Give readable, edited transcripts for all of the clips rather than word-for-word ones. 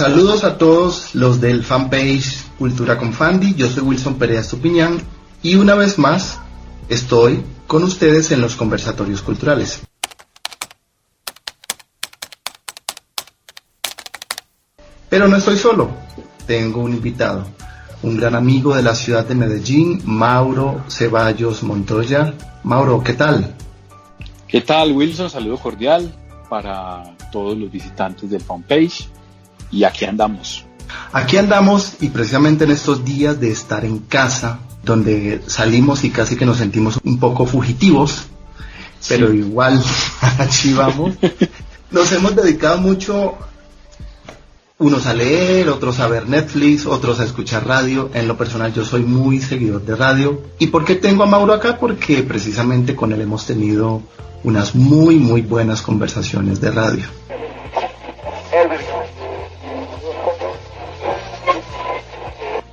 Saludos a todos los del fanpage Cultura con Fandi. Yo soy Wilson Perea Estupiñán y una vez más estoy con ustedes en los conversatorios culturales. Pero no estoy solo, tengo un invitado, un gran amigo de la ciudad de Medellín, Mauro Ceballos Montoya. Mauro, ¿qué tal? ¿Qué tal, Wilson? Saludo cordial para todos los visitantes del fanpage y aquí andamos. Aquí andamos y precisamente en estos días de estar en casa, donde salimos y casi que nos sentimos un poco fugitivos, pero sí. Igual allí vamos. Nos hemos dedicado mucho, unos a leer, otros a ver Netflix, otros a escuchar radio. En lo personal yo soy muy seguidor de radio. ¿Y por qué tengo a Mauro acá? Porque precisamente con él hemos tenido unas muy buenas conversaciones de radio.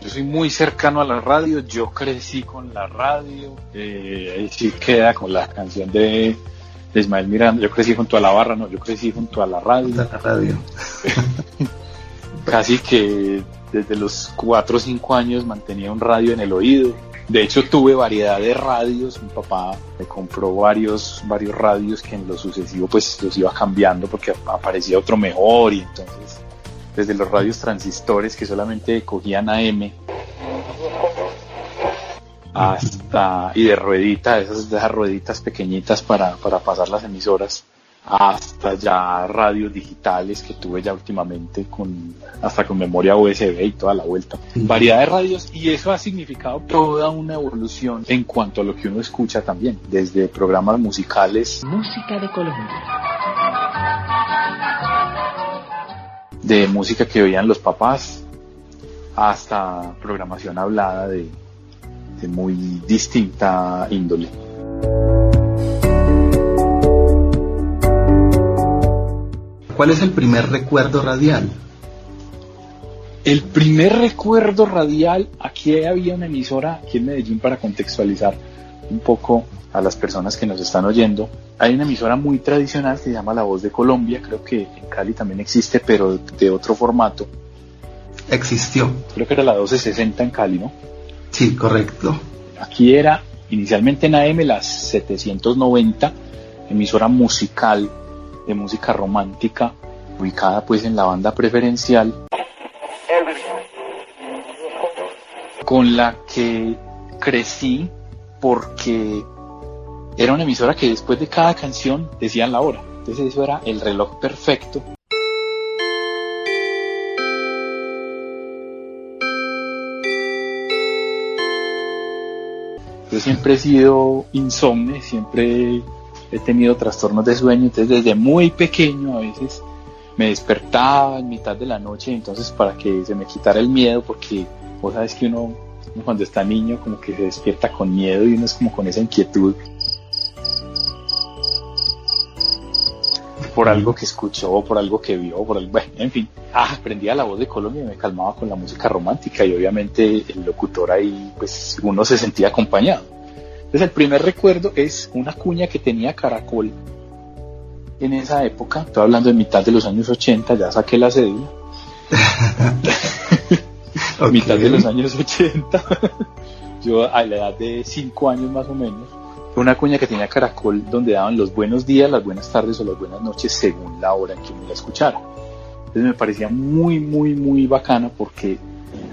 Yo soy muy cercano a la radio, yo crecí con la radio, ahí sí queda con la canción de Ismael Miranda, yo crecí junto a la barra, no, yo crecí junto a la radio. A la radio. Casi que desde los 4 o 5 años mantenía un radio en el oído. De hecho tuve variedad de radios, mi papá me compró varios radios que en lo sucesivo pues los iba cambiando porque aparecía otro mejor, y entonces desde los radios transistores que solamente cogían AM hasta, y de ruedita, esas rueditas pequeñitas para pasar las emisoras, hasta ya radios digitales que tuve ya últimamente hasta con memoria USB y toda la vuelta. Variedad de radios, y eso ha significado toda una evolución en cuanto a lo que uno escucha también, desde programas musicales, música de Colombia, de música que oían los papás, hasta programación hablada de muy distinta índole. ¿Cuál es el primer recuerdo radial? El primer recuerdo radial, aquí había una emisora aquí en Medellín, para contextualizar un poco a las personas que nos están oyendo. Hay una emisora muy tradicional que se llama La Voz de Colombia, creo que en Cali también existe, pero de otro formato. Existió. Creo que era la 1260 en Cali, ¿no? Sí, correcto. Aquí era inicialmente en AM las 790, emisora musical de música romántica, ubicada pues en la banda preferencial, con la que crecí porque era una emisora que después de cada canción decían la hora, entonces eso era el reloj perfecto. Yo siempre he sido insomne, siempre he tenido trastornos de sueño, entonces desde muy pequeño a veces me despertaba en mitad de la noche, entonces para que se me quitara el miedo, porque vos sabes que uno cuando está niño como que se despierta con miedo y uno es como con esa inquietud por algo que escuchó, por algo que vio, bueno, en fin, aprendía La Voz de Colombia y me calmaba con la música romántica, y obviamente el locutor ahí pues uno se sentía acompañado. Entonces el primer recuerdo es una cuña que tenía Caracol en esa época, estoy hablando de mitad de los años 80, ya saqué la cédula. Okay. Mitad de los años 80, yo a la edad de 5 años más o menos, fue una cuña que tenía Caracol donde daban los buenos días, las buenas tardes o las buenas noches según la hora en que uno la escuchara. Entonces me parecía muy bacana, porque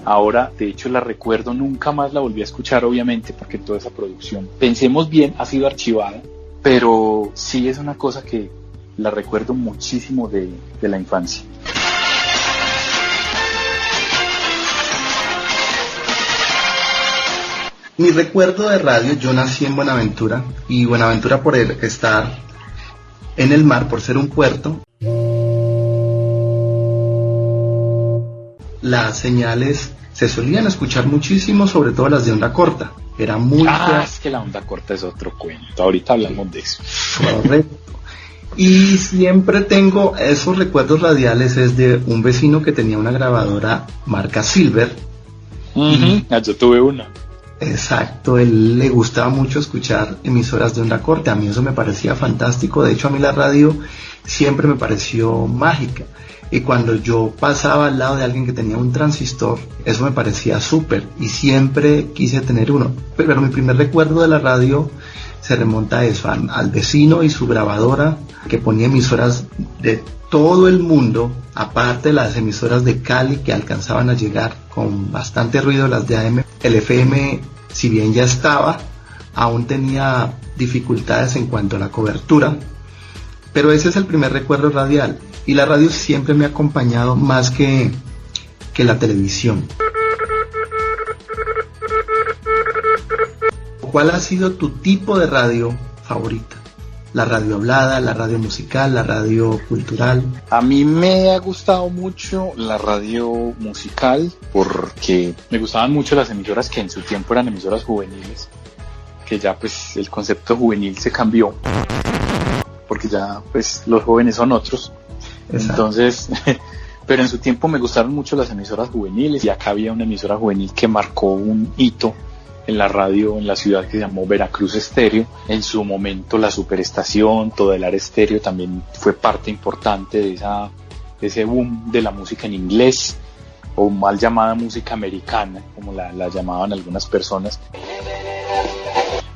ahora, de hecho, la recuerdo, nunca más la volví a escuchar, obviamente, porque toda esa producción, pensemos bien, ha sido archivada, pero sí es una cosa que la recuerdo muchísimo de la infancia. Mi recuerdo de radio, yo nací en Buenaventura, y Buenaventura, por estar en el mar, por ser un puerto, las señales se solían escuchar muchísimo, sobre todo las de onda corta. Era muy... es que la onda corta es otro cuento, ahorita hablamos de eso. Correcto. Y siempre tengo esos recuerdos radiales, es de un vecino que tenía una grabadora marca Silver. Yo tuve una. Exacto, él le gustaba mucho escuchar emisoras de onda corta, a mí eso me parecía fantástico, de hecho a mí la radio siempre me pareció mágica, y cuando yo pasaba al lado de alguien que tenía un transistor, eso me parecía súper, y siempre quise tener uno, pero mi primer recuerdo de la radio se remonta a eso, al vecino y su grabadora, que ponía emisoras de todo el mundo, aparte de las emisoras de Cali que alcanzaban a llegar con bastante ruido, las de AM. El FM, si bien ya estaba, aún tenía dificultades en cuanto a la cobertura, pero ese es el primer recuerdo radial, y la radio siempre me ha acompañado más que la televisión. ¿Cuál ha sido tu tipo de radio favorita? ¿La radio hablada, la radio musical, la radio cultural? A mí me ha gustado mucho la radio musical porque me gustaban mucho las emisoras que en su tiempo eran emisoras juveniles, que ya pues el concepto juvenil se cambió porque ya pues los jóvenes son otros. Exacto. Entonces, pero en su tiempo me gustaron mucho las emisoras juveniles, y acá había una emisora juvenil que marcó un hito en la radio en la ciudad, que se llamó Veracruz Estéreo. En su momento la Superestación, Todelar Estéreo también fue parte importante de ese boom de la música en inglés, o mal llamada música americana, como la llamaban algunas personas.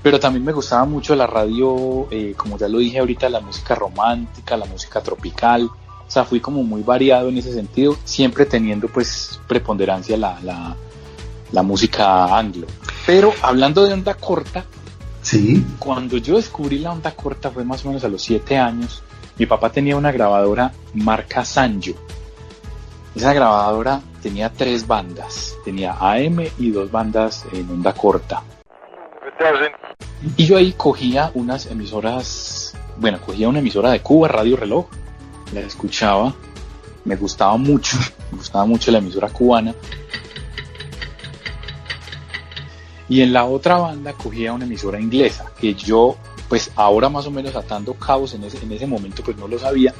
Pero también me gustaba mucho la radio, como ya lo dije ahorita, la música romántica, la música tropical. O sea, fui como muy variado en ese sentido, siempre teniendo pues preponderancia la música anglo. Pero hablando de onda corta, sí, cuando yo descubrí la onda corta fue más o menos a los 7 años. Mi papá tenía una grabadora marca Sanyo. Esa grabadora tenía 3 bandas, tenía AM y 2 bandas en onda corta. Y yo ahí cogía unas emisoras, cogía una emisora de Cuba, Radio Reloj, la escuchaba, me gustaba mucho la emisora cubana. Y en la otra banda cogía una emisora inglesa, que yo, pues ahora más o menos atando cabos, en ese momento pues no lo sabía,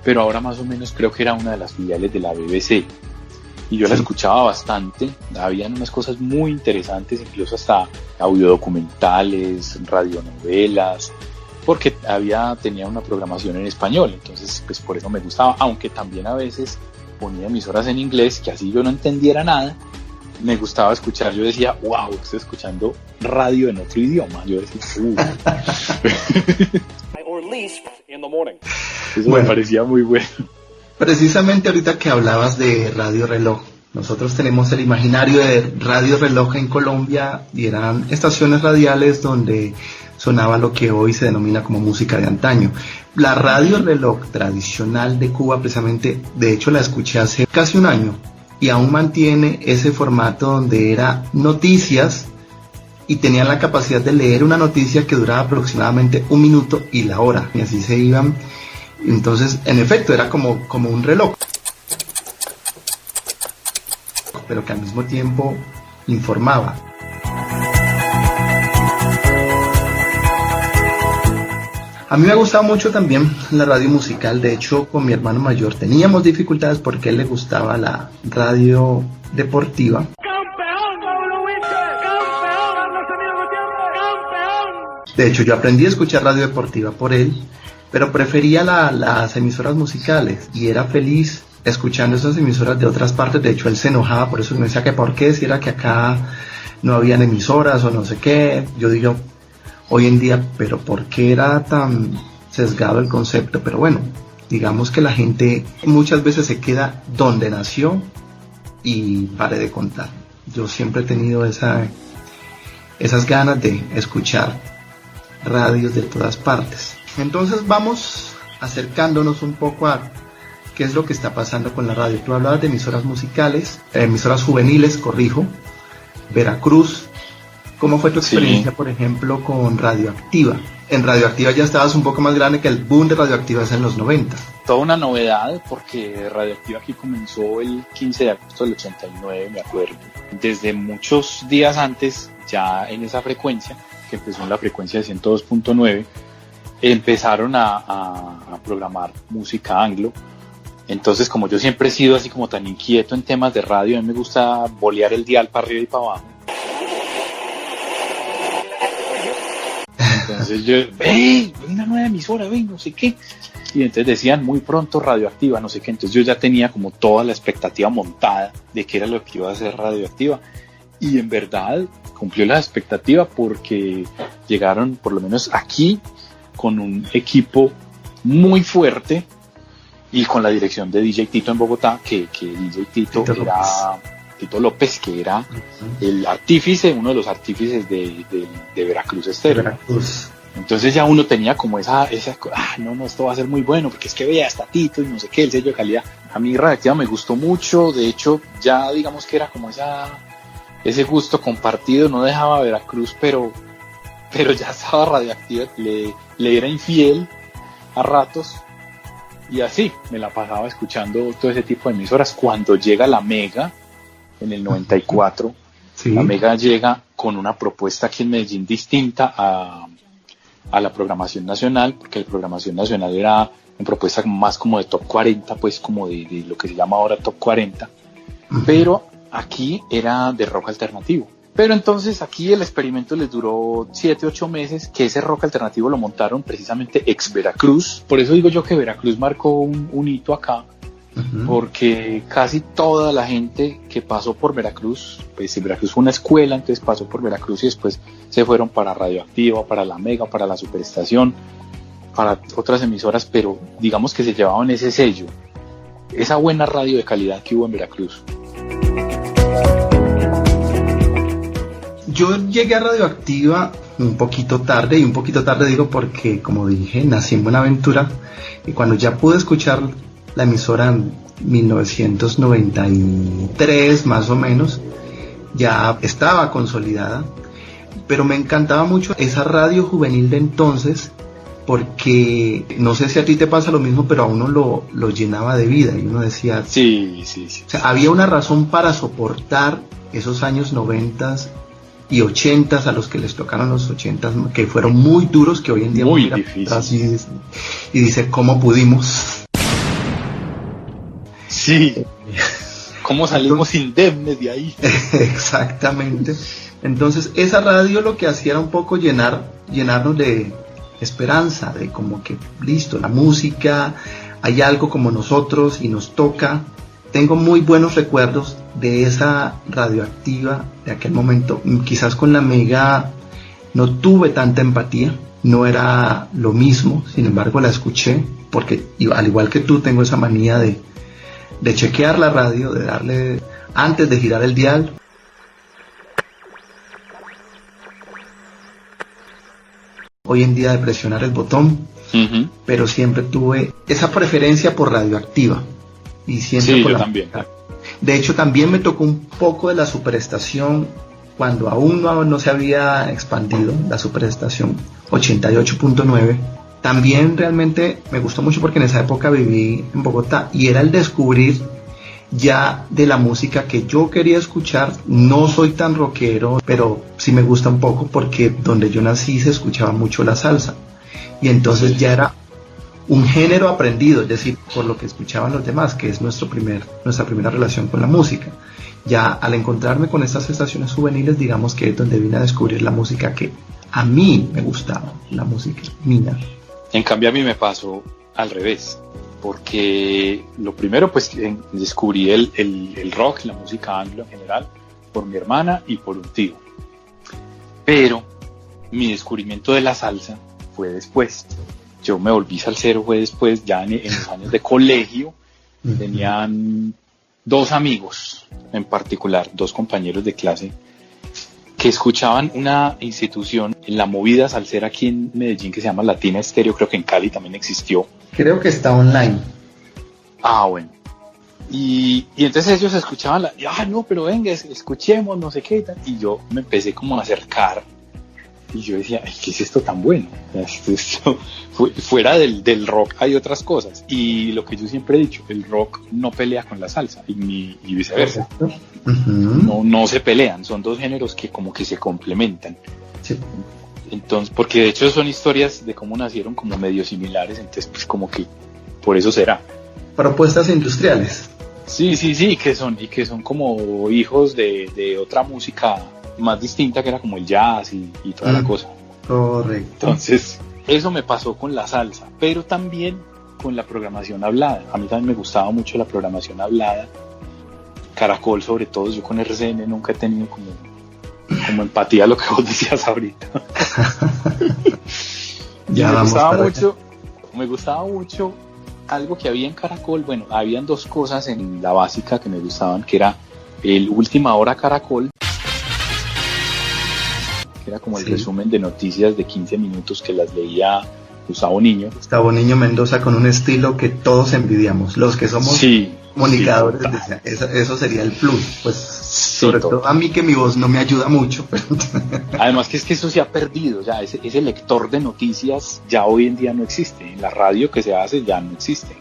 pero ahora más o menos creo que era una de las filiales de la BBC. Y yo la escuchaba bastante, habían unas cosas muy interesantes, incluso hasta audiodocumentales, radionovelas, porque tenía una programación en español, entonces pues por eso me gustaba, aunque también a veces ponía emisoras en inglés, que así yo no entendiera nada, me gustaba escuchar. Yo decía, wow, estoy escuchando radio en otro idioma. Yo decía, eso me parecía muy bueno. Precisamente ahorita que hablabas de Radio Reloj, nosotros tenemos el imaginario de Radio Reloj en Colombia, y eran estaciones radiales donde sonaba lo que hoy se denomina como música de antaño. La Radio Reloj tradicional de Cuba, precisamente, de hecho la escuché hace casi un año, y aún mantiene ese formato donde era noticias, y tenían la capacidad de leer una noticia que duraba aproximadamente 1 minuto y la hora, y así se iban. Entonces, en efecto, era como un reloj, pero que al mismo tiempo informaba. A mí me ha gustado mucho también la radio musical. De hecho, con mi hermano mayor teníamos dificultades porque a él le gustaba la radio deportiva. De hecho, yo aprendí a escuchar radio deportiva por él, pero prefería las emisoras musicales, y era feliz escuchando esas emisoras de otras partes. De hecho, él se enojaba por eso, me decía que por qué, si era que acá no habían emisoras o no sé qué. Yo digo, hoy en día, pero ¿por qué era tan sesgado el concepto? Pero bueno, digamos que la gente muchas veces se queda donde nació, y pare de contar. Yo siempre he tenido esas ganas de escuchar radios de todas partes. Entonces vamos acercándonos un poco a qué es lo que está pasando con la radio. Tú hablabas de emisoras musicales, emisoras juveniles, corrijo, Veracruz. ¿Cómo fue tu experiencia, por ejemplo, con Radioactiva? En Radioactiva ya estabas un poco más grande, que el boom de Radioactiva es en los 90. Toda una novedad, porque Radioactiva aquí comenzó el 15 de agosto del 89, me acuerdo. Desde muchos días antes, ya en esa frecuencia, que empezó en la frecuencia de 102.9, empezaron a programar música anglo. Entonces, como yo siempre he sido así como tan inquieto en temas de radio, a mí me gusta bolear el dial para arriba y para abajo. Entonces yo, una nueva emisora, no sé qué. Y entonces decían muy pronto Radioactiva, no sé qué. Entonces yo ya tenía como toda la expectativa montada de qué era lo que iba a ser Radioactiva. Y en verdad cumplió la expectativa porque llegaron, por lo menos aquí, con un equipo muy fuerte y con la dirección de DJ Tito en Bogotá, que DJ Tito era Tito López, que era el artífice, uno de los artífices de Veracruz Estéreo. Veracruz. Entonces ya uno tenía como esa no, esto va a ser muy bueno, porque es que vea hasta Tito y no sé qué, el sello de calidad. A mí Radioactiva me gustó mucho, de hecho ya digamos que era como ese gusto compartido, no dejaba Veracruz, pero ya estaba Radioactiva, le era infiel a ratos, y así me la pasaba escuchando todo ese tipo de emisoras. Cuando llega la Mega en el 94, sí. La Mega llega con una propuesta aquí en Medellín distinta a la programación nacional, porque la programación nacional era una propuesta más como de top 40, pues como de lo que se llama ahora top 40, pero aquí era de rock alternativo. Pero entonces aquí el experimento les duró 7-8 meses, que ese rock alternativo lo montaron precisamente ex Veracruz. Por eso digo yo que Veracruz marcó un hito acá, porque casi toda la gente que pasó por Veracruz, pues Veracruz fue una escuela, entonces pasó por Veracruz y después se fueron para Radioactiva, para la Mega, para la Superestación, para otras emisoras, pero digamos que se llevaban ese sello, esa buena radio de calidad que hubo en Veracruz. Yo llegué a Radioactiva un poquito tarde, y un poquito tarde digo porque, como dije, nací en Buenaventura, y cuando ya pude escuchar la emisora en 1993 más o menos, ya estaba consolidada, pero me encantaba mucho esa radio juvenil de entonces, porque no sé si a ti te pasa lo mismo, pero a uno lo llenaba de vida, y uno decía, sí. O sea, había una razón para soportar esos años 90 y 80 a los que les tocaron los 80, que fueron muy duros, que hoy en día muy difícil. Y dice, ¿cómo pudimos? Sí. ¿Cómo salimos indemnes de ahí? Exactamente. Entonces esa radio lo que hacía era un poco llenarnos de esperanza, de como que listo, la música, hay algo como nosotros y nos toca. Tengo muy buenos recuerdos de esa Radioactiva de aquel momento. Quizás con la Mega no tuve tanta empatía, no era lo mismo, sin embargo la escuché, porque al igual que tú tengo esa manía de chequear la radio, de darle antes de girar el dial. Hoy en día de presionar el botón, pero siempre tuve esa preferencia por Radioactiva. Y siempre sí, yo también. De hecho, también me tocó un poco de la Superestación cuando aún no se había expandido, la Superestación 88.9. También realmente me gustó mucho porque en esa época viví en Bogotá y era el descubrir ya de la música que yo quería escuchar. No soy tan rockero, pero sí me gusta un poco porque donde yo nací se escuchaba mucho la salsa. Y entonces ya era un género aprendido, es decir, por lo que escuchaban los demás, que es nuestra primera relación con la música. Ya al encontrarme con estas estaciones juveniles, digamos que es donde vine a descubrir la música que a mí me gustaba, la música mía. En cambio a mí me pasó al revés, porque lo primero pues descubrí el rock, la música anglo en general, por mi hermana y por un tío. Pero mi descubrimiento de la salsa fue después. Yo me volví salsero, fue después, ya en los años de colegio. Tenían dos amigos, en particular, dos compañeros de clase, que escuchaban una institución en la movida salsera aquí en Medellín que se llama Latina Estéreo, creo que en Cali también existió. Creo que está online. Ah, bueno. Y entonces ellos escuchaban no, pero venga, escuchemos, no sé qué, y yo me empecé como a acercar. Y yo decía, ¿qué es esto tan bueno? Esto, fuera del rock hay otras cosas. Y lo que yo siempre he dicho, el rock no pelea con la salsa y viceversa. No se pelean, son dos géneros que como que se complementan. Sí. Entonces, porque de hecho son historias de cómo nacieron como medio similares, entonces pues como que por eso será. Propuestas industriales. Sí, que son como hijos de otra música más distinta, que era como el jazz y toda la cosa. Correcto. Entonces, eso me pasó con la salsa, pero también con la programación hablada. A mí también me gustaba mucho la programación hablada. Caracol, sobre todo, yo con RCN nunca he tenido como empatía a lo que vos decías ahorita. Ya me gustaba mucho algo que había en Caracol. Bueno, habían dos cosas en la básica que me gustaban, que era el Última Hora Caracol, que era como el resumen de noticias de 15 minutos que las leía Gustavo Niño. Gustavo Niño Mendoza, con un estilo que todos envidiamos, los que somos comunicadores, eso sería el plus, pues sobre todo a mí, que mi voz no me ayuda mucho, pero... Además que es que eso se ha perdido, ya ese lector de noticias ya hoy en día no existe, en la radio que se hace ya no existe.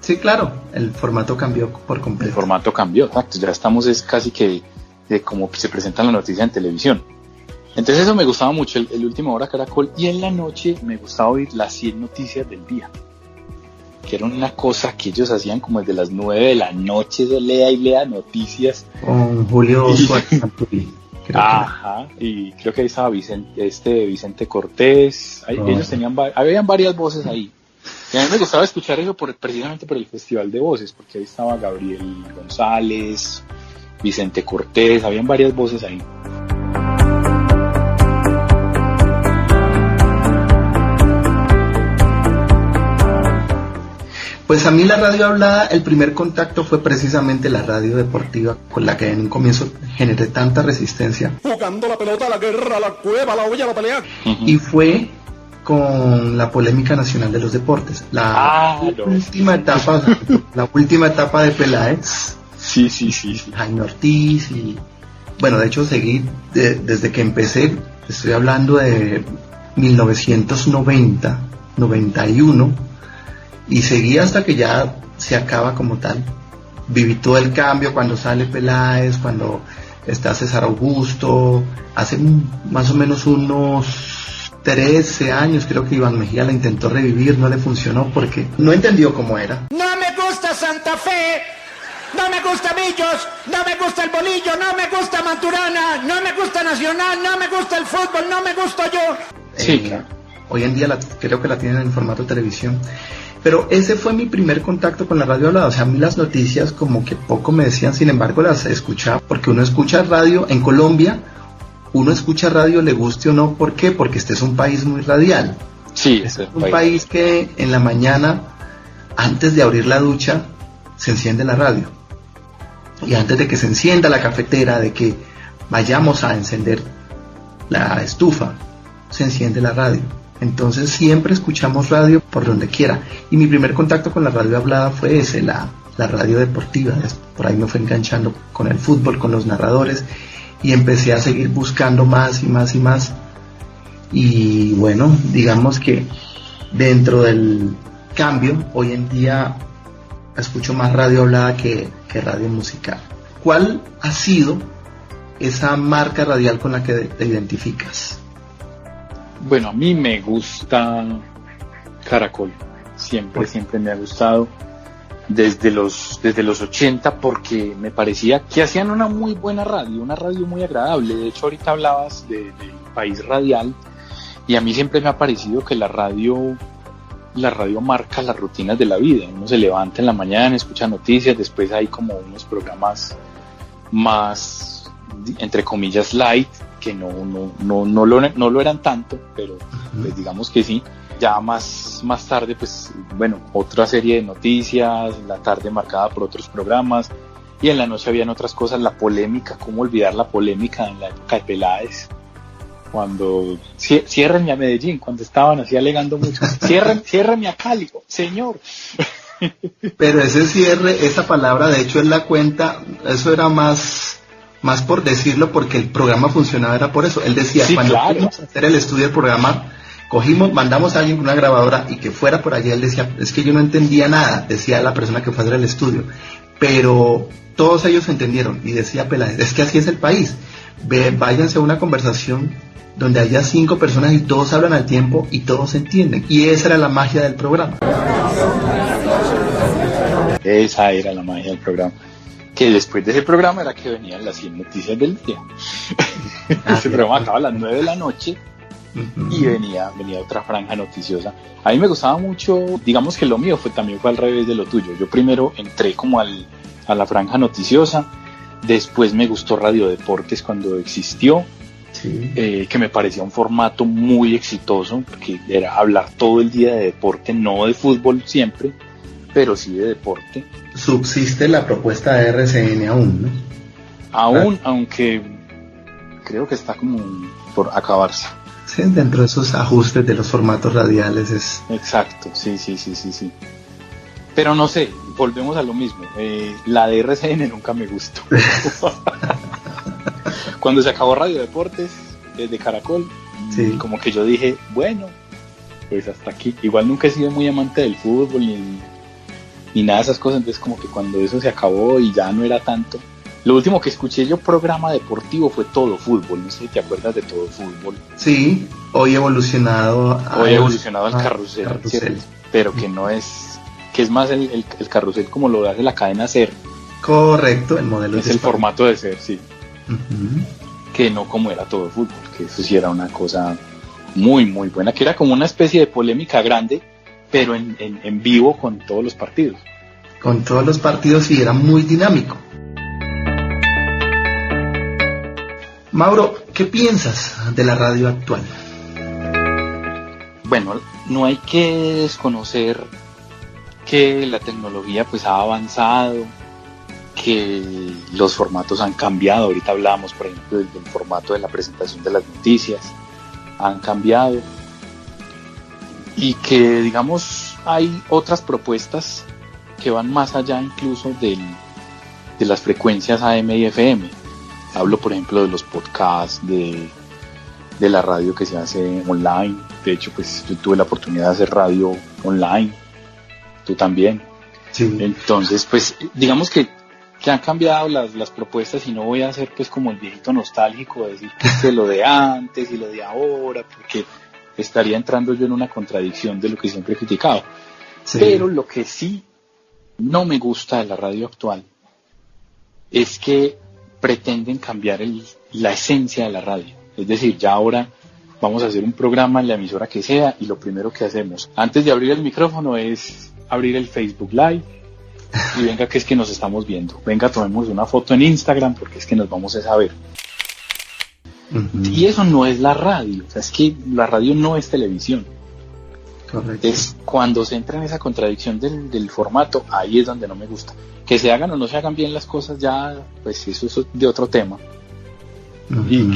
Sí, claro, el formato cambió por completo. El formato cambió, exacto, ya estamos casi que de cómo se presentan las noticias en televisión. Entonces eso me gustaba mucho, el Última Hora Caracol, y en la noche me gustaba oír las 100 noticias del día, que era una cosa que ellos hacían como desde las 9 de la noche, de lea y lea noticias. Con Julio Suárez. Ajá, y creo que ahí estaba Vicente Cortés, ellos habían varias voces ahí. Y a mí me gustaba escuchar eso precisamente por el Festival de Voces, porque ahí estaba Gabriel González, Vicente Cortés, habían varias voces ahí. Pues a mí la radio hablada, el primer contacto fue precisamente la radio deportiva, con la que en un comienzo generé tanta resistencia. Jugando la pelota, la guerra, la cueva, la olla, la pelea. Y fue con la polémica nacional de los deportes, la última etapa de Peláez. Sí. Jaime Ortiz, y bueno, de hecho seguí desde que empecé, estoy hablando de 1990, 91, y seguí hasta que ya se acaba como tal. Viví todo el cambio cuando sale Peláez, cuando está César Augusto, hace más o menos unos 13 años creo que Iván Mejía la intentó revivir, no le funcionó porque no entendió cómo era. No me gusta Santa Fe, no me gusta Millos, no me gusta el Bolillo, no me gusta Maturana, no me gusta Nacional, no me gusta el fútbol, no me gusto yo. Sí, claro. Hoy en día creo que la tienen en formato televisión. Pero ese fue mi primer contacto con la radio hablada. O sea, a mí las noticias como que poco me decían, sin embargo las escuchaba, porque uno escucha radio en Colombia, uno escucha radio le guste o no. ¿Por qué? Porque este es un país muy radial. Sí, es un país que en la mañana, antes de abrir la ducha, se enciende la radio. Y antes de que se encienda la cafetera, de que vayamos a encender la estufa, se enciende la radio. Entonces siempre escuchamos radio por donde quiera. Y mi primer contacto con la radio hablada fue ese, la radio deportiva. Por ahí me fue enganchando con el fútbol, con los narradores, y empecé a seguir buscando más y más y más. Y bueno, digamos que dentro del cambio, hoy en día escucho más radio hablada que radio musical. ¿Cuál ha sido esa marca radial con la que te identificas? Bueno, a mí me gusta Caracol, siempre me ha gustado desde los 80, porque me parecía que hacían una muy buena radio, una radio muy agradable. De hecho, ahorita hablabas del país radial, y a mí siempre me ha parecido que la radio marca las rutinas de la vida. Uno se levanta en la mañana, escucha noticias, después hay como unos programas más, entre comillas, light, que no lo eran tanto, pero pues digamos que sí. Ya más tarde, pues bueno, otra serie de noticias, la tarde marcada por otros programas, y en la noche habían otras cosas, la polémica, cómo olvidar la polémica en la época de Peláez, cuando ciérrenme a Medellín, cuando estaban así alegando mucho, ciérrenme a Cali, señor. Pero ese cierre, esa palabra, de hecho él la cuenta, eso era más por decirlo, porque el programa funcionaba, era por eso. Él decía, sí, cuando claro, fuimos a hacer el estudio del programa, mandamos a alguien con una grabadora y que fuera por allá. Él decía, es que yo no entendía nada, decía la persona que fue a hacer el estudio, pero todos ellos entendieron. Y decía Peláez, es que así es el país, váyanse a una conversación donde haya 5 personas y todos hablan al tiempo y todos entienden, y esa era la magia del programa. Esa era la magia del programa, que después de ese programa era que venían las 100 noticias del día. Ese programa acaba a las 9 de la noche y venía otra franja noticiosa. A mí me gustaba mucho, digamos que lo mío también fue al revés de lo tuyo. Yo primero entré como a la franja noticiosa, después me gustó Radio Deportes cuando existió, que me parecía un formato muy exitoso, porque era hablar todo el día de deporte, no de fútbol siempre, pero sí de deporte. Subsiste la propuesta de RCN aún, ¿no? Aún, aunque creo que está como por acabarse. Sí, dentro de esos ajustes de los formatos radiales es... Exacto, sí. Pero no sé, volvemos a lo mismo. La de RCN nunca me gustó. Cuando se acabó Radio Deportes, desde Caracol, como que yo dije, bueno, pues hasta aquí. Igual nunca he sido muy amante del fútbol ni nada de esas cosas, entonces como que cuando eso se acabó y ya no era tanto. Lo último que escuché yo programa deportivo fue Todo Fútbol, no sé si te acuerdas de Todo Fútbol. Sí, hoy evolucionado al carrusel, ¿cierto? Pero que no es, que es más el carrusel como lo hace la cadena SER. Correcto, el modelo es el formato de SER, sí. Que no como era Todo Fútbol, que eso sí era una cosa muy muy buena, que era como una especie de polémica grande, pero en vivo con todos los partidos. Con todos los partidos y era muy dinámico. Mauro, ¿qué piensas de la radio actual? Bueno, no hay que desconocer que la tecnología pues ha avanzado, que los formatos han cambiado. Ahorita hablábamos, por ejemplo, del formato de la presentación de las noticias, han cambiado, y que, digamos, hay otras propuestas que van más allá incluso de las frecuencias AM y FM. Hablo, por ejemplo, de los podcasts, de la radio que se hace online. De hecho, pues yo tuve la oportunidad de hacer radio online, tú también. Sí. Entonces, pues digamos que han cambiado las propuestas, y no voy a ser pues como el viejito nostálgico de decir que lo de antes y lo de ahora, porque estaría entrando yo en una contradicción de lo que siempre he criticado. Sí. Pero lo que sí no me gusta de la radio actual es que pretenden cambiar la esencia de la radio. Es decir, ya ahora vamos a hacer un programa en la emisora que sea, y lo primero que hacemos antes de abrir el micrófono es abrir el Facebook Live, y venga que es que nos estamos viendo, venga tomemos una foto en Instagram porque es que nos vamos a ver. Y eso no es la radio, o sea, es que la radio no es televisión. Correcto. Es cuando se entra en esa contradicción del formato, ahí es donde no me gusta. Que se hagan o no se hagan bien las cosas, ya pues eso es de otro tema. Y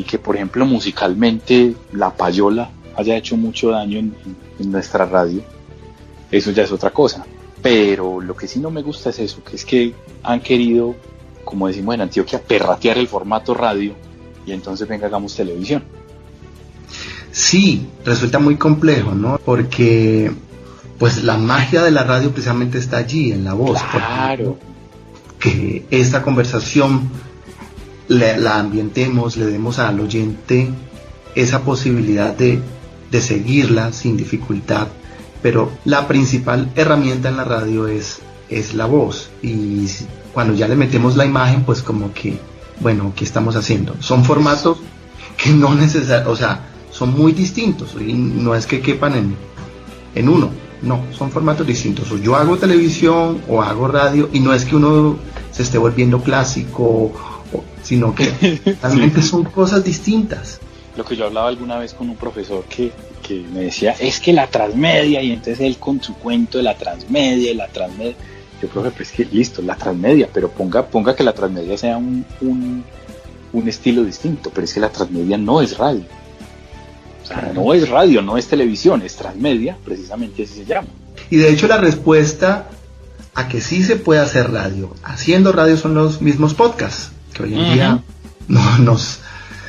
que por ejemplo musicalmente La Payola haya hecho mucho daño en nuestra radio, eso ya es otra cosa. Pero lo que sí no me gusta es eso, que es que han querido, como decimos en Antioquia, perratear el formato radio, y entonces venga, hagamos televisión. Sí, resulta muy complejo, ¿no? Porque pues la magia de la radio precisamente está allí, en la voz. Claro. Que esta conversación la ambientemos, le demos al oyente esa posibilidad de seguirla sin dificultad. Pero la principal herramienta en la radio es la voz. Y cuando ya le metemos la imagen, pues como que, bueno, ¿qué estamos haciendo? Son formatos que no necesariamente, o sea, son muy distintos, y no es que quepan en uno, no, son formatos distintos. O yo hago televisión o hago radio, y no es que uno se esté volviendo clásico, sino que realmente son cosas distintas. Lo que yo hablaba alguna vez con un profesor que me decía, es que la transmedia, y entonces él con su cuento de la transmedia, yo, profe, pues que listo, la transmedia, pero ponga que la transmedia sea un estilo distinto, pero es que la transmedia no es radio. O sea, no es radio, no es televisión, es transmedia, precisamente así se llama. Y de hecho la respuesta a que sí se puede hacer radio, haciendo radio, son los mismos podcasts, que hoy en día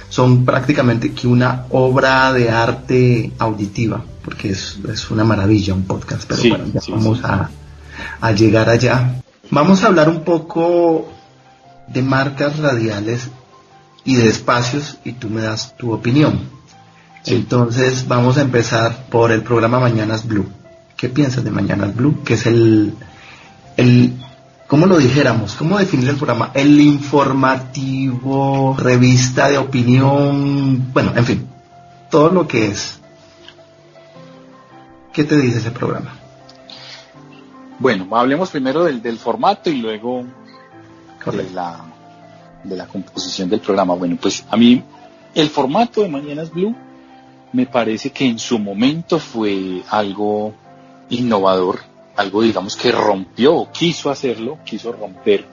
son prácticamente que una obra de arte auditiva, porque es una maravilla un podcast, pero sí, bueno, ya vamos a llegar allá. Vamos a hablar un poco de marcas radiales y de espacios, y tú me das tu opinión. Sí. Entonces vamos a empezar por el programa Mañanas Blue. ¿Qué piensas de Mañanas Blue? Que es el ¿cómo lo dijéramos? ¿Cómo definir el programa? El informativo, revista de opinión, bueno, en fin, todo lo que es. ¿Qué te dice ese programa? Bueno, hablemos primero del formato y luego de la composición del programa. Bueno, pues a mí el formato de Mañanas Blue me parece que en su momento fue algo innovador, algo digamos que rompió, quiso romper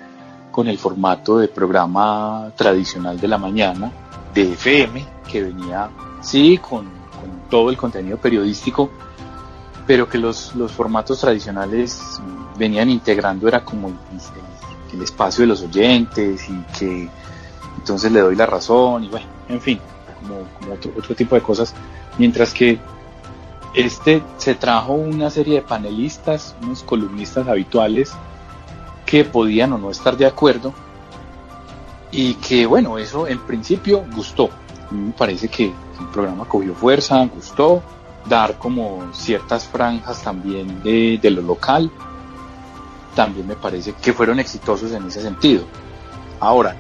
con el formato de programa tradicional de la mañana, de FM, que venía, sí, con todo el contenido periodístico, pero que los formatos tradicionales venían integrando, era como el espacio de los oyentes, y que entonces le doy la razón, y bueno, en fin, como otro tipo de cosas, mientras que se trajo una serie de panelistas, unos columnistas habituales que podían o no estar de acuerdo, y que bueno, eso en principio gustó. A mí me parece que el programa cogió fuerza, gustó, dar como ciertas franjas también de lo local, también me parece que fueron exitosos en ese sentido. Ahora,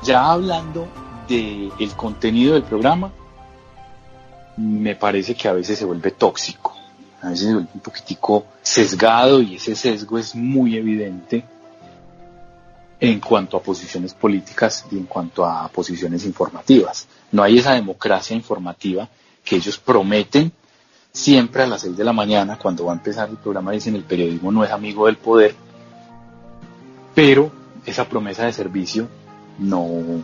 ya hablando del contenido del programa, me parece que a veces se vuelve tóxico, a veces se vuelve un poquitico sesgado, y ese sesgo es muy evidente en cuanto a posiciones políticas y en cuanto a posiciones informativas. No hay esa democracia informativa que ellos prometen siempre a las 6 de la mañana, cuando va a empezar el programa. Dicen: el periodismo no es amigo del poder, pero esa promesa de servicio no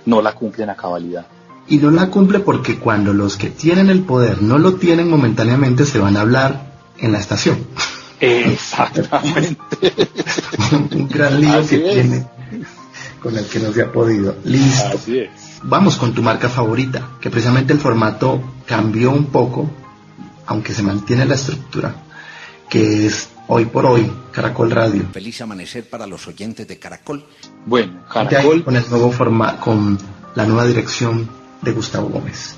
la cumplen a cabalidad. Y no la cumple porque cuando los que tienen el poder no lo tienen momentáneamente, se van a hablar en la estación. Exactamente. Un gran lío Así que es. tiene, con el que no se ha podido. Listo. Así es. Vamos con tu marca favorita, que precisamente el formato cambió un poco, aunque se mantiene la estructura, que es Hoy por Hoy, Caracol Radio. Feliz amanecer para los oyentes de Caracol. Bueno, ¿Qué hay Caracol, con el nuevo formato, con la nueva dirección de Gustavo Gómez?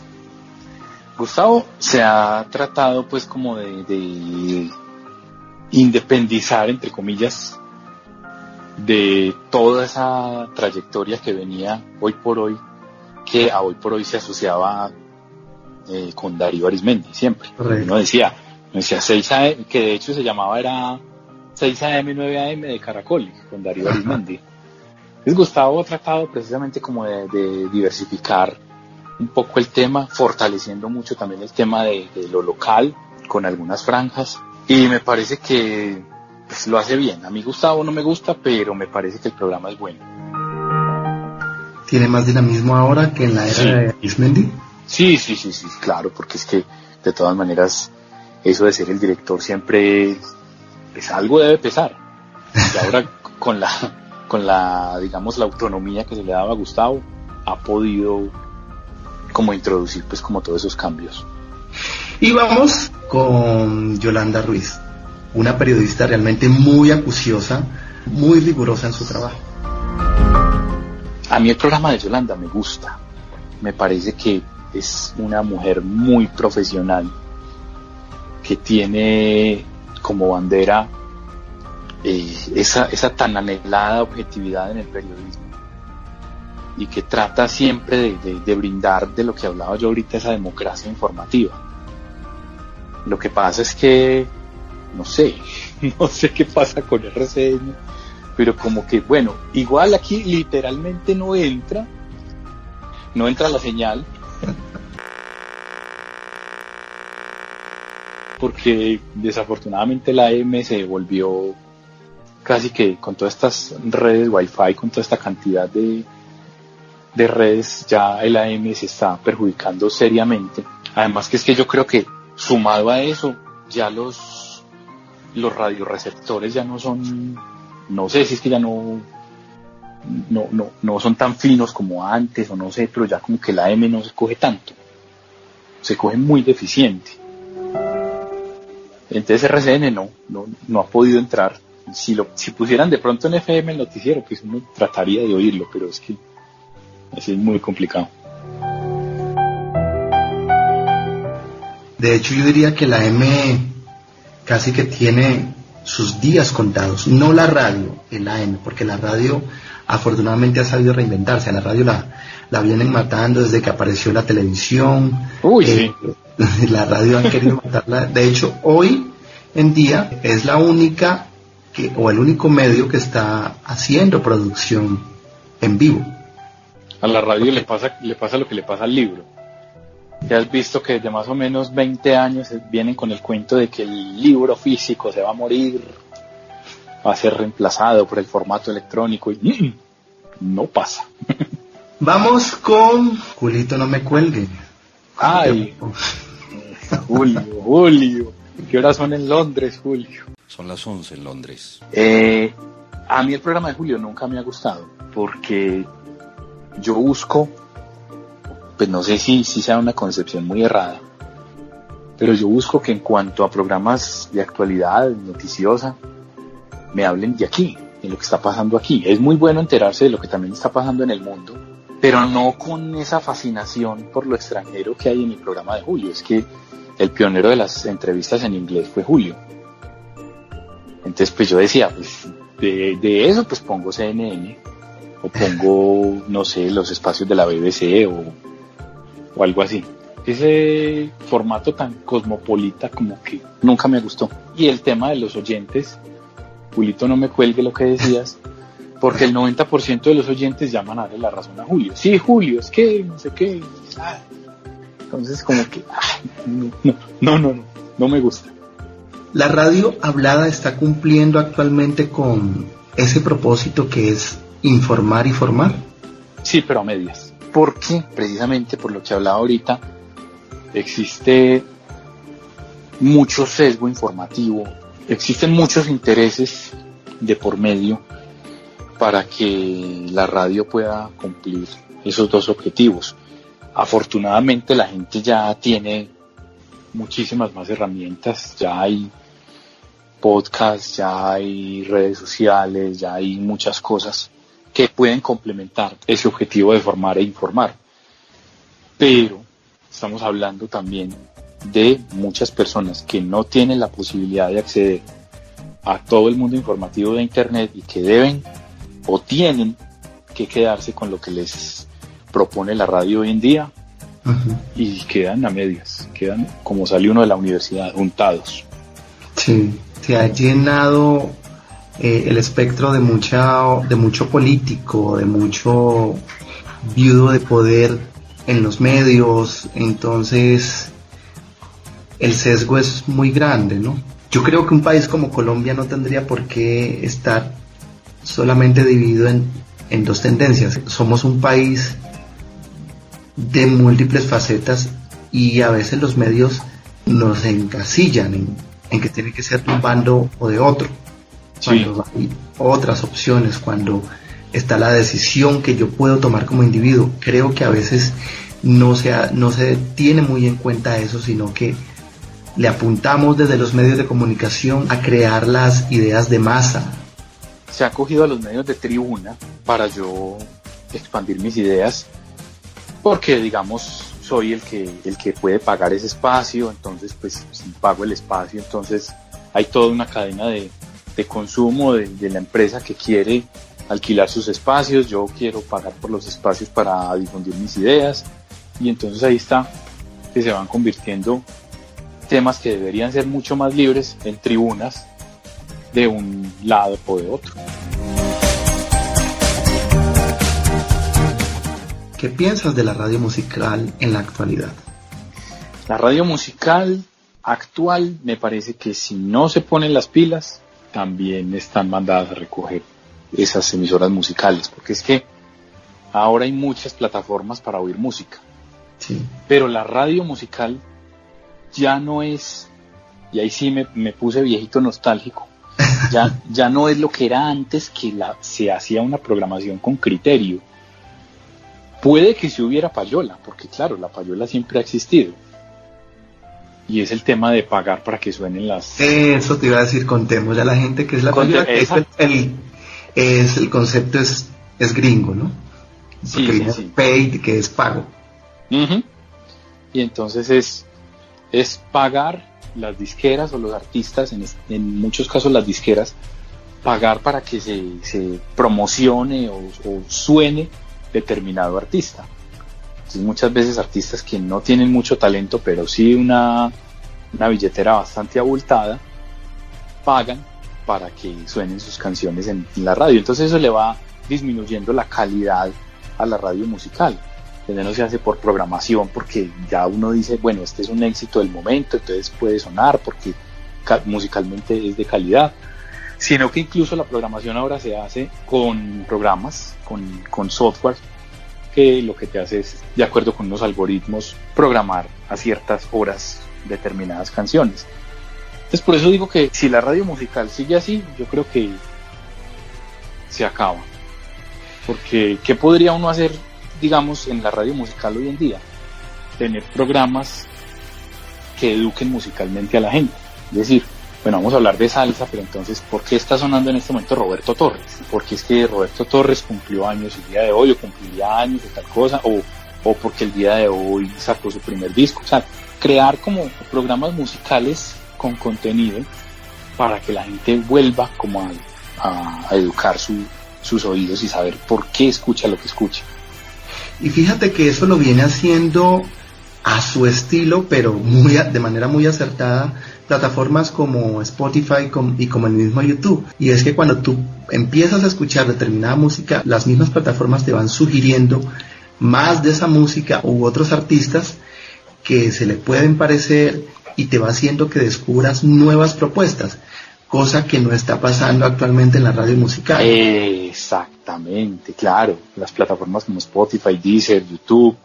Gustavo se ha tratado pues como de independizar, entre comillas, de toda esa trayectoria que venía Hoy por Hoy, que a Hoy por Hoy se asociaba con Darío Arizmendi siempre. Correcto. Uno decía 6 AM, que de hecho se llamaba, era 6 AM, 9 AM de Caracol, con Darío Arizmendi. Entonces Gustavo ha tratado precisamente como de diversificar un poco el tema, fortaleciendo mucho también el tema de lo local, con algunas franjas, y me parece que pues, lo hace bien. A mí Gustavo no me gusta, pero me parece que el programa es bueno. ¿Tiene más dinamismo ahora que en la era Sí. de Arizmendi? Sí, claro, porque es que de todas maneras eso de ser el director siempre, pues algo debe pesar. Y ahora con la digamos la autonomía que se le daba a Gustavo, ha podido como introducir pues como todos esos cambios. Y vamos con Yolanda Ruiz, una periodista realmente muy acuciosa, muy rigurosa en su trabajo. A mí el programa de Yolanda me gusta, me parece que es una mujer muy profesional, que tiene como bandera esa tan anhelada objetividad en el periodismo, y que trata siempre de brindar, de lo que hablaba yo ahorita, esa democracia informativa. Lo que pasa es que no sé qué pasa con RCN, pero como que bueno, igual aquí literalmente no entra la señal, porque desafortunadamente la AM se volvió casi que, con todas estas redes Wi-Fi, con toda esta cantidad de redes, ya el AM se está perjudicando seriamente. Además que es que yo creo que sumado a eso, ya los radioreceptores ya no son, no sé si es que ya no son tan finos como antes, o no sé, pero ya como que la AM no se coge tanto, se coge muy deficiente. Entonces RCN no ha podido entrar. Si pusieran de pronto en FM el noticiero, pues uno trataría de oírlo, pero es que así es muy complicado. De hecho, yo diría que la M casi que tiene sus días contados, no la radio, el AM, porque la radio afortunadamente ha sabido reinventarse. A la radio la vienen matando desde que apareció la televisión. Sí. La radio han querido matarla. De hecho, hoy en día es la única o el único medio que está haciendo producción en vivo. A la radio le pasa lo que le pasa al libro. Ya has visto que desde más o menos 20 años vienen con el cuento de que el libro físico se va a morir, va a ser reemplazado por el formato electrónico y no pasa. Vamos con Julito, no me cuelgue. Ay, Julio, ¿qué horas son en Londres, Julio? Son las 11 en Londres. A mí el programa de Julio nunca me ha gustado, porque yo busco, pues no sé si sea una concepción muy errada, pero yo busco que en cuanto a programas de actualidad noticiosa, me hablen de aquí, de lo que está pasando aquí. Es muy bueno enterarse de lo que también está pasando en el mundo, pero no con esa fascinación por lo extranjero que hay en el programa de Julio. Es que el pionero de las entrevistas en inglés fue Julio. Entonces pues yo decía, pues de eso pues pongo CNN, o pongo, no sé, los espacios de la BBC o algo así. Ese formato tan cosmopolita como que nunca me gustó. Y el tema de los oyentes, Julito, no me cuelgue lo que decías, porque el 90% de los oyentes llaman a darle la razón a Julio. Sí, Julio, es que no sé qué. Entonces como que no me gusta. La radio hablada está cumpliendo actualmente con ese propósito que es informar y formar. Sí, pero a medias. Porque precisamente por lo que hablaba ahorita, existe mucho sesgo informativo, existen muchos intereses de por medio para que la radio pueda cumplir esos dos objetivos. Afortunadamente la gente ya tiene muchísimas más herramientas, ya hay podcasts, ya hay redes sociales, ya hay muchas cosas que pueden complementar ese objetivo de formar e informar. Pero estamos hablando también de muchas personas que no tienen la posibilidad de acceder a todo el mundo informativo de Internet y que deben o tienen que quedarse con lo que les propone la radio hoy en día. Uh-huh. Y quedan a medias, quedan como sale uno de la universidad, untados. Sí, se ha llenado el espectro de mucho político, de mucho viudo de poder en los medios, entonces el sesgo es muy grande, ¿no? Yo creo que un país como Colombia no tendría por qué estar solamente dividido en dos tendencias. Somos un país de múltiples facetas y a veces los medios nos encasillan en que tiene que ser de un bando o de otro. Cuando hay otras opciones, cuando está la decisión que yo puedo tomar como individuo, creo que a veces no se tiene muy en cuenta eso, sino que le apuntamos desde los medios de comunicación a crear las ideas de masa. Se ha cogido a los medios de tribuna para yo expandir mis ideas, porque digamos soy el que puede pagar ese espacio, entonces pues si pago el espacio, entonces hay toda una cadena de consumo de la empresa que quiere alquilar sus espacios, yo quiero pagar por los espacios para difundir mis ideas, y entonces ahí está que se van convirtiendo temas que deberían ser mucho más libres en tribunas de un lado o de otro. ¿Qué piensas de la radio musical en la actualidad? La radio musical actual me parece que si no se ponen las pilas, también están mandadas a recoger esas emisoras musicales, porque es que ahora hay muchas plataformas para oír música, sí. Pero la radio musical ya no es, y ahí sí me puse viejito nostálgico, ya no es lo que era antes, que se hacía una programación con criterio. Puede que si hubiera payola, porque claro, la payola siempre ha existido. Y es el tema de pagar para que suenen las... Eso te iba a decir, contemos a la gente que es la payola, que el concepto es gringo, ¿no? Porque sí. Paid, que es pago. Uh-huh. Y entonces es pagar las disqueras o los artistas, en muchos casos las disqueras, pagar para que se promocione o suene determinado artista. Entonces muchas veces artistas que no tienen mucho talento, pero sí una billetera bastante abultada, pagan para que suenen sus canciones en la radio. Entonces eso le va disminuyendo la calidad a la radio musical. Ya no se hace por programación, porque ya uno dice, bueno, este es un éxito del momento, entonces puede sonar porque musicalmente es de calidad, sino que incluso la programación ahora se hace con programas, con software, que lo que te hace es, de acuerdo con unos algoritmos, programar a ciertas horas determinadas canciones. Entonces por eso digo que si la radio musical sigue así, yo creo que se acaba. Porque ¿qué podría uno hacer, digamos, en la radio musical hoy en día? Tener programas que eduquen musicalmente a la gente. Es decir, bueno, vamos a hablar de salsa, pero entonces, ¿por qué está sonando en este momento Roberto Torres? Porque es que Roberto Torres cumplió años el día de hoy, o cumpliría años de tal cosa, o porque el día de hoy sacó su primer disco. O sea, crear como programas musicales con contenido para que la gente vuelva como a educar sus oídos y saber por qué escucha lo que escucha. Y fíjate que eso lo viene haciendo a su estilo, pero de manera muy acertada, plataformas como Spotify y como el mismo YouTube. Y es que cuando tú empiezas a escuchar determinada música, las mismas plataformas te van sugiriendo más de esa música u otros artistas que se le pueden parecer, y te va haciendo que descubras nuevas propuestas, cosa que no está pasando actualmente en la radio musical. Exactamente, claro. Las plataformas como Spotify, Deezer, YouTube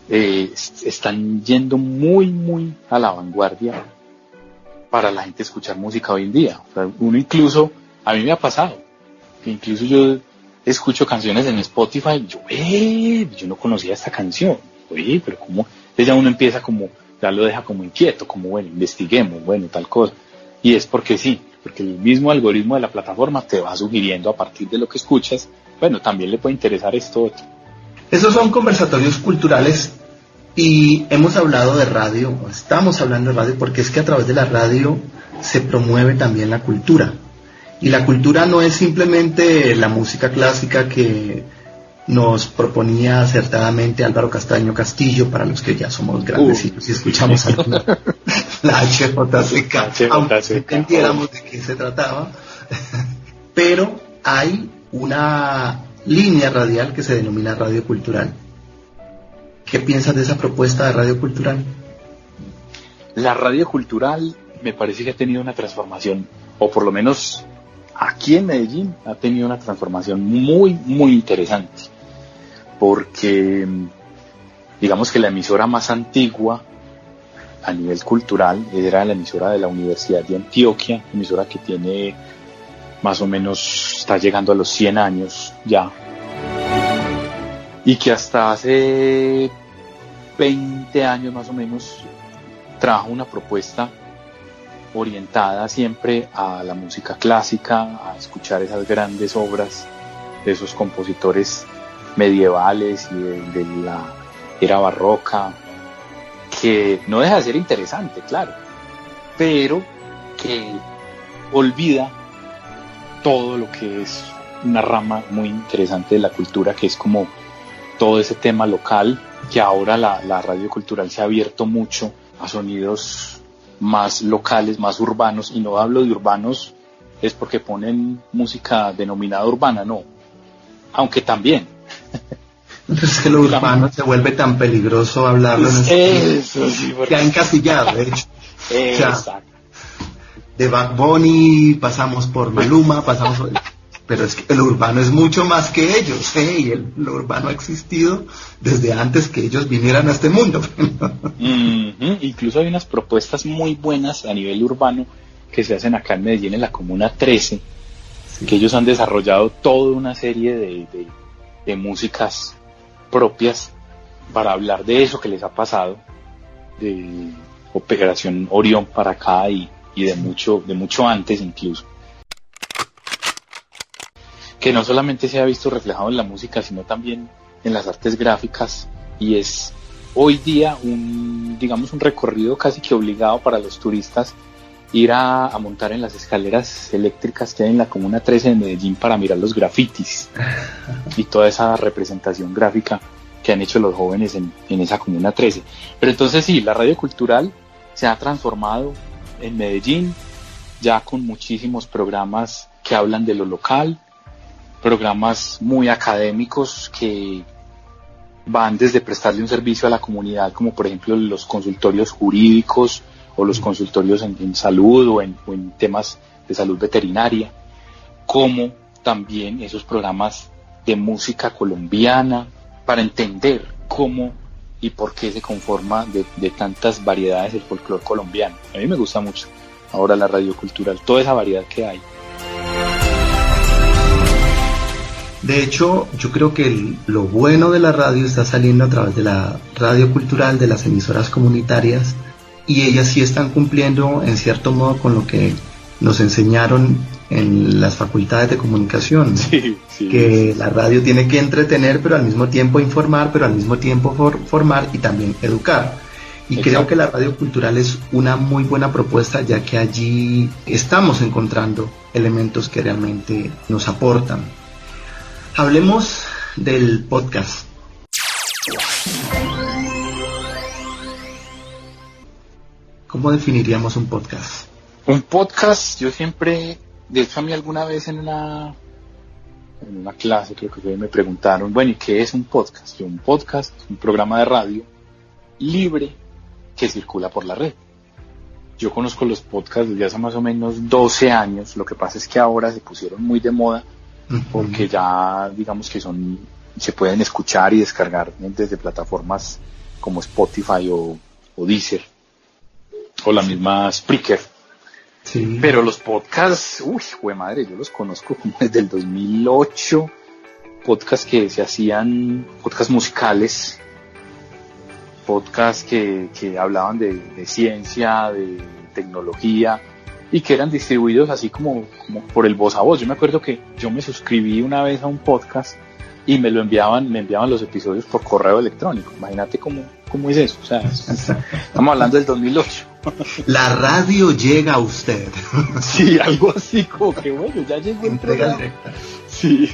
están yendo muy, muy a la vanguardia para la gente escuchar música hoy en día. O sea, uno incluso, a mí me ha pasado, que incluso yo escucho canciones en Spotify y yo no conocía esta canción. Oye, pero ¿cómo? Entonces ya uno empieza como, ya lo deja como inquieto, como bueno, investiguemos, bueno, tal cosa. Y es porque sí, porque el mismo algoritmo de la plataforma te va sugiriendo a partir de lo que escuchas, bueno, también le puede interesar esto otro. Esos son conversatorios culturales y hemos hablado de radio, o estamos hablando de radio, porque es que a través de la radio se promueve también la cultura. Y la cultura no es simplemente la música clásica que nos proponía acertadamente Álvaro Castaño Castillo, para los que ya somos grandecitos y escuchamos la HJCK, aunque entendiéramos de qué se trataba. Pero hay una línea radial que se denomina radio cultural. ¿Qué piensas de esa propuesta de radio cultural? La radio cultural me parece que ha tenido una transformación, o por lo menos aquí en Medellín ha tenido una transformación muy, muy interesante, porque digamos que la emisora más antigua a nivel cultural era la emisora de la Universidad de Antioquia, emisora que tiene más o menos, está llegando a los 100 años ya, y que hasta hace 20 años más o menos trajo una propuesta orientada siempre a la música clásica, a escuchar esas grandes obras de esos compositores medievales y de la era barroca, que no deja de ser interesante, claro, pero que olvida todo lo que es una rama muy interesante de la cultura, que es como todo ese tema local, que ahora la radio cultural se ha abierto mucho a sonidos más locales, más urbanos, y no hablo de urbanos es porque ponen música denominada urbana, no, aunque también. Es que lo urbano se vuelve tan peligroso hablarlo en eso sí, porque... Se ha encasillado, de hecho. Exacto. O sea, de Bad Bunny pasamos por Maluma, pero es que el urbano es mucho más que ellos, y lo urbano ha existido desde antes que ellos vinieran a este mundo. Incluso hay unas propuestas muy buenas a nivel urbano que se hacen acá en Medellín, en la Comuna 13, sí, que ellos han desarrollado toda una serie de músicas propias para hablar de eso que les ha pasado, de Operación Orión para acá y de mucho antes incluso, que no solamente se ha visto reflejado en la música, sino también en las artes gráficas, y es hoy día un recorrido casi que obligado para los turistas ir a montar en las escaleras eléctricas que hay en la Comuna 13 de Medellín para mirar los grafitis y toda esa representación gráfica que han hecho los jóvenes en esa Comuna 13. Pero entonces sí, la radio cultural se ha transformado en Medellín, ya con muchísimos programas que hablan de lo local, programas muy académicos que van desde prestarle un servicio a la comunidad, como por ejemplo los consultorios jurídicos o los consultorios en salud o en temas de salud veterinaria, como también esos programas de música colombiana, para entender cómo y por qué se conforma de tantas variedades el folclore colombiano. A mí me gusta mucho ahora la radio cultural, toda esa variedad que hay. De hecho, yo creo que lo bueno de la radio está saliendo a través de la radio cultural, de las emisoras comunitarias, y ellas sí están cumpliendo en cierto modo con lo que nos enseñaron en las facultades de comunicación, sí, que la radio tiene que entretener, pero al mismo tiempo informar, pero al mismo tiempo formar y también educar. Y Exacto. Creo que la radio cultural es una muy buena propuesta, ya que allí estamos encontrando elementos que realmente nos aportan. Hablemos del podcast. ¿Cómo definiríamos un podcast? Un podcast, yo siempre, de hecho a mí alguna vez en una clase creo que fue, me preguntaron, bueno, ¿y qué es un podcast? Yo, un podcast es un programa de radio libre que circula por la red. Yo conozco los podcasts desde hace más o menos 12 años, lo que pasa es que ahora se pusieron muy de moda porque ya digamos que se pueden escuchar y descargar desde plataformas como Spotify o Deezer o la misma Spreaker. Sí. Pero los podcasts, madre, yo los conozco como desde el 2008, podcasts que se hacían, podcasts musicales, podcasts que hablaban de ciencia, de tecnología, y que eran distribuidos así como por el voz a voz. Yo me acuerdo que yo me suscribí una vez a un podcast y me enviaban los episodios por correo electrónico. Imagínate cómo es eso. O sea, estamos hablando del 2008. La radio llega a usted. Sí, algo así como que bueno, ya llegó el programa. Sí.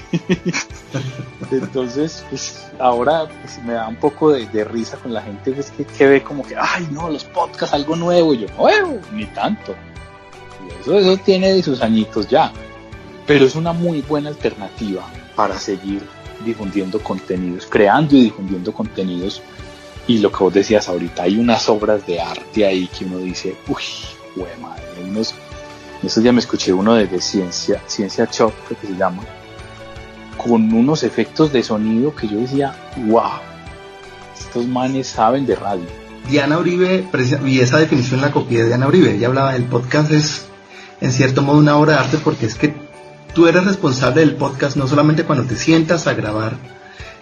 Entonces, pues ahora pues, me da un poco de risa con la gente pues, que ve como que, ay no, los podcasts, algo nuevo. Y yo, nuevo, ni tanto. Y eso tiene de sus añitos ya. Pero es una muy buena alternativa para seguir difundiendo contenidos, creando y difundiendo contenidos. Y lo que vos decías ahorita, hay unas obras de arte ahí que uno dice, madre, estos días me escuché uno de Ciencia Shock, creo que se llama, con unos efectos de sonido que yo decía, wow, estos manes saben de radio. Diana Uribe, y esa definición la copié de Diana Uribe, ella hablaba del podcast es en cierto modo una obra de arte porque es que tú eres responsable del podcast no solamente cuando te sientas a grabar,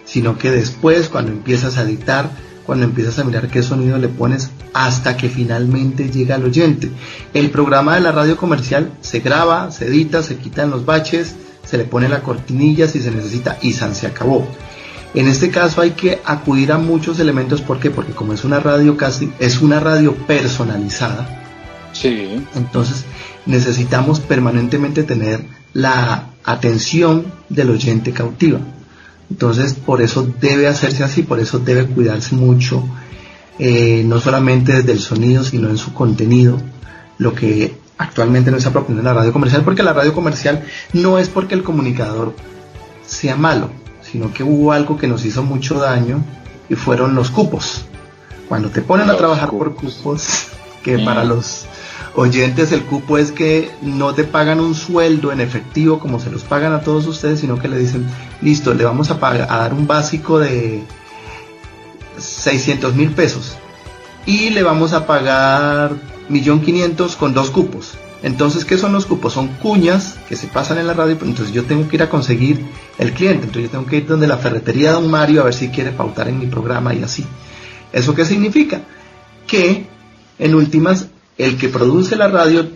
sino que después cuando empiezas a editar, cuando empiezas a mirar qué sonido le pones hasta que finalmente llega al oyente. El programa de la radio comercial se graba, se edita, se quitan los baches, se le pone la cortinilla si se necesita y se acabó. En este caso hay que acudir a muchos elementos. ¿Por qué? Porque como es una radio es una radio personalizada. Sí. Entonces necesitamos permanentemente tener la atención del oyente cautiva. Entonces por eso debe hacerse así, por eso debe cuidarse mucho, no solamente desde el sonido, sino en su contenido, lo que actualmente no está proponiendo la radio comercial, porque la radio comercial no es porque el comunicador sea malo, sino que hubo algo que nos hizo mucho daño y fueron los cupos. Cuando te ponen a trabajar por cupos, que para los oyentes el cupo es que no te pagan un sueldo en efectivo como se los pagan a todos ustedes, sino que le dicen, listo, le vamos a dar un básico de 600,000 pesos y le vamos a pagar 1.500.000 con 2 cupos. Entonces, ¿qué son los cupos? Son cuñas que se pasan en la radio, entonces yo tengo que ir a conseguir el cliente, entonces yo tengo que ir donde la ferretería de don Mario a ver si quiere pautar en mi programa y así. ¿Eso qué significa? Que en últimas el que produce la radio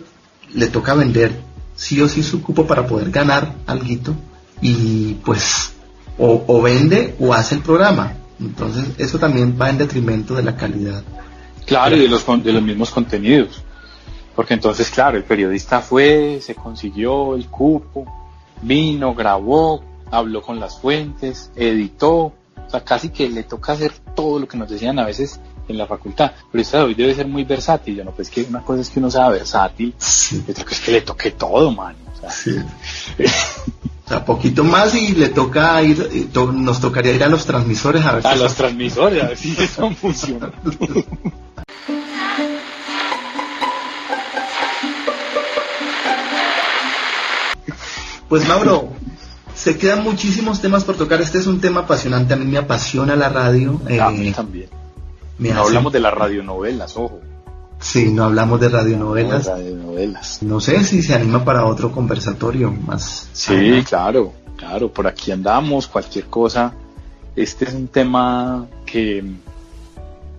le toca vender sí o sí su cupo para poder ganar alguito y pues o vende o hace el programa. Entonces eso también va en detrimento de la calidad. Claro, y de los mismos contenidos. Porque entonces, claro, el periodista fue, se consiguió el cupo, vino, grabó, habló con las fuentes, editó. O casi que le toca hacer todo lo que nos decían a veces en la facultad, pero esta de hoy debe ser muy versátil. Yo no, pues que una cosa es que uno sea versátil, Sí. otra cosa es que le toque todo, mano. O sea, Sí. O sea, poquito más y le toca ir, nos tocaría ir a los transmisores a ver a si los transmisores, a ver si están funcionando. Pues Mauro, se quedan muchísimos temas por tocar. Este es un tema apasionante, a mí me apasiona la radio. A mí también. Me No hace- hablamos de las radionovelas, ojo. Sí, no hablamos de radionovelas. Radionovelas. No sé si se anima para otro conversatorio más. Sí, claro, por aquí andamos, cualquier cosa. Este es un tema que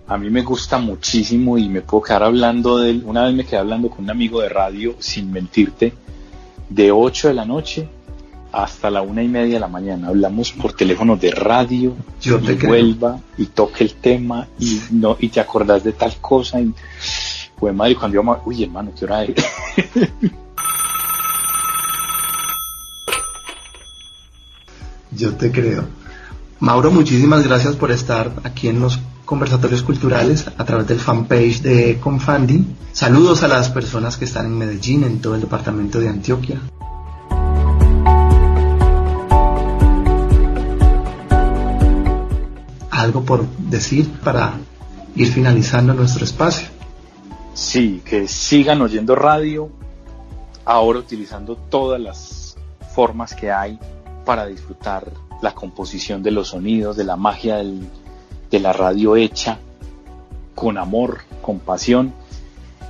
a mí me gusta muchísimo y me puedo quedar hablando de él. Una vez me quedé hablando con un amigo de radio, sin mentirte, de 8 de la noche hasta la 1:30 de la mañana. Hablamos por teléfono de radio, Yo te y creo. vuelva y toque el tema y te acordás de tal cosa. Y pues madre, cuando íbamos, uy hermano, ¿qué hora es? Yo te creo. Mauro, muchísimas gracias por estar aquí en los conversatorios culturales a través del fanpage de Confandi. Saludos a las personas que están en Medellín, en todo el departamento de Antioquia. Algo por decir para ir finalizando nuestro espacio. Sí, que sigan oyendo radio, ahora utilizando todas las formas que hay para disfrutar la composición de los sonidos, de la magia de la radio hecha con amor, con pasión,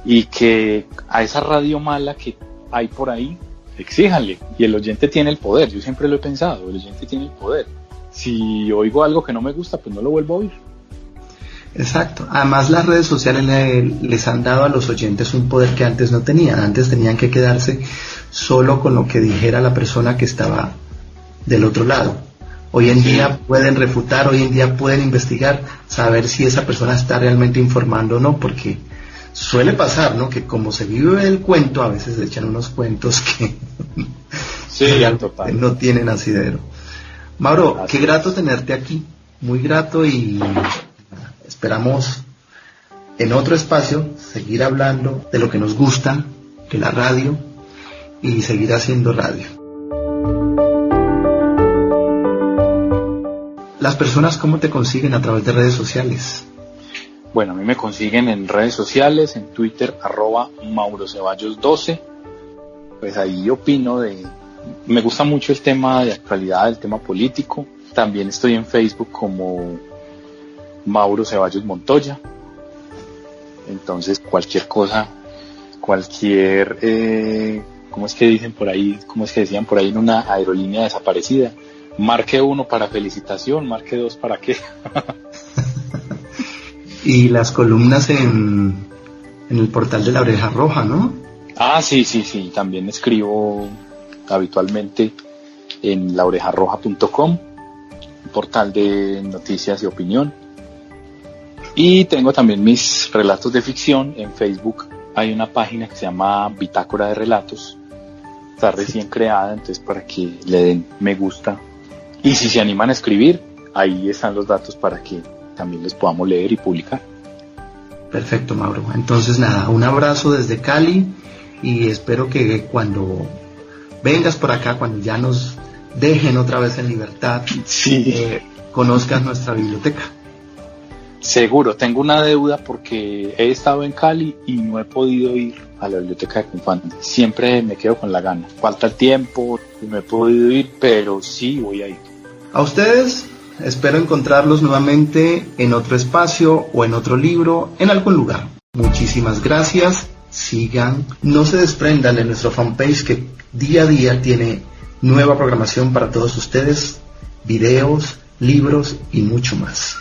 y que a esa radio mala que hay por ahí, exíjanle, y el oyente tiene el poder. Yo siempre lo he pensado, el oyente tiene el poder. Si oigo algo que no me gusta, pues no lo vuelvo a oír. Exacto. Además, las redes sociales les han dado a los oyentes un poder que antes no tenían. Antes tenían que quedarse solo con lo que dijera la persona que estaba del otro lado. Hoy en día pueden refutar, hoy en día pueden investigar, saber si esa persona está realmente informando o no, porque suele pasar, ¿no? Que como se vive el cuento, a veces echan unos cuentos que total. no tienen asidero. Mauro, qué grato tenerte aquí, muy grato, y esperamos en otro espacio seguir hablando de lo que nos gusta, de la radio, y seguir haciendo radio. Las personas, ¿cómo te consiguen a través de redes sociales? Bueno, a mí me consiguen en redes sociales, en Twitter, @MauroCeballos12. Pues ahí opino me gusta mucho el tema de actualidad, el tema político. También estoy en Facebook como Mauro Ceballos Montoya. Entonces cualquier cosa, ¿cómo es que dicen por ahí? ¿Cómo es que decían por ahí en una aerolínea desaparecida? Marque 1 para felicitación, marque 2 para qué. Y las columnas en el portal de La Oreja Roja, ¿no? Ah, sí, también escribo habitualmente en laorejarroja.com, portal de noticias y opinión. Y tengo también mis relatos de ficción en Facebook. Hay una página que se llama Bitácora de Relatos. Está recién creada, entonces para que le den me gusta. Y si se animan a escribir, ahí están los datos para que también les podamos leer y publicar. Perfecto, Mauro. Entonces nada, un abrazo desde Cali y espero que cuando vengas por acá, cuando ya nos dejen otra vez en libertad, conozcas nuestra biblioteca. Seguro, tengo una deuda porque he estado en Cali y no he podido ir a la biblioteca de Confandi. Siempre me quedo con la gana. Falta el tiempo y no he podido ir, pero sí voy a ir. A ustedes, espero encontrarlos nuevamente en otro espacio o en otro libro, en algún lugar. Muchísimas gracias. Sigan, no se desprendan de nuestro fanpage que día a día tiene nueva programación para todos ustedes, videos, libros y mucho más.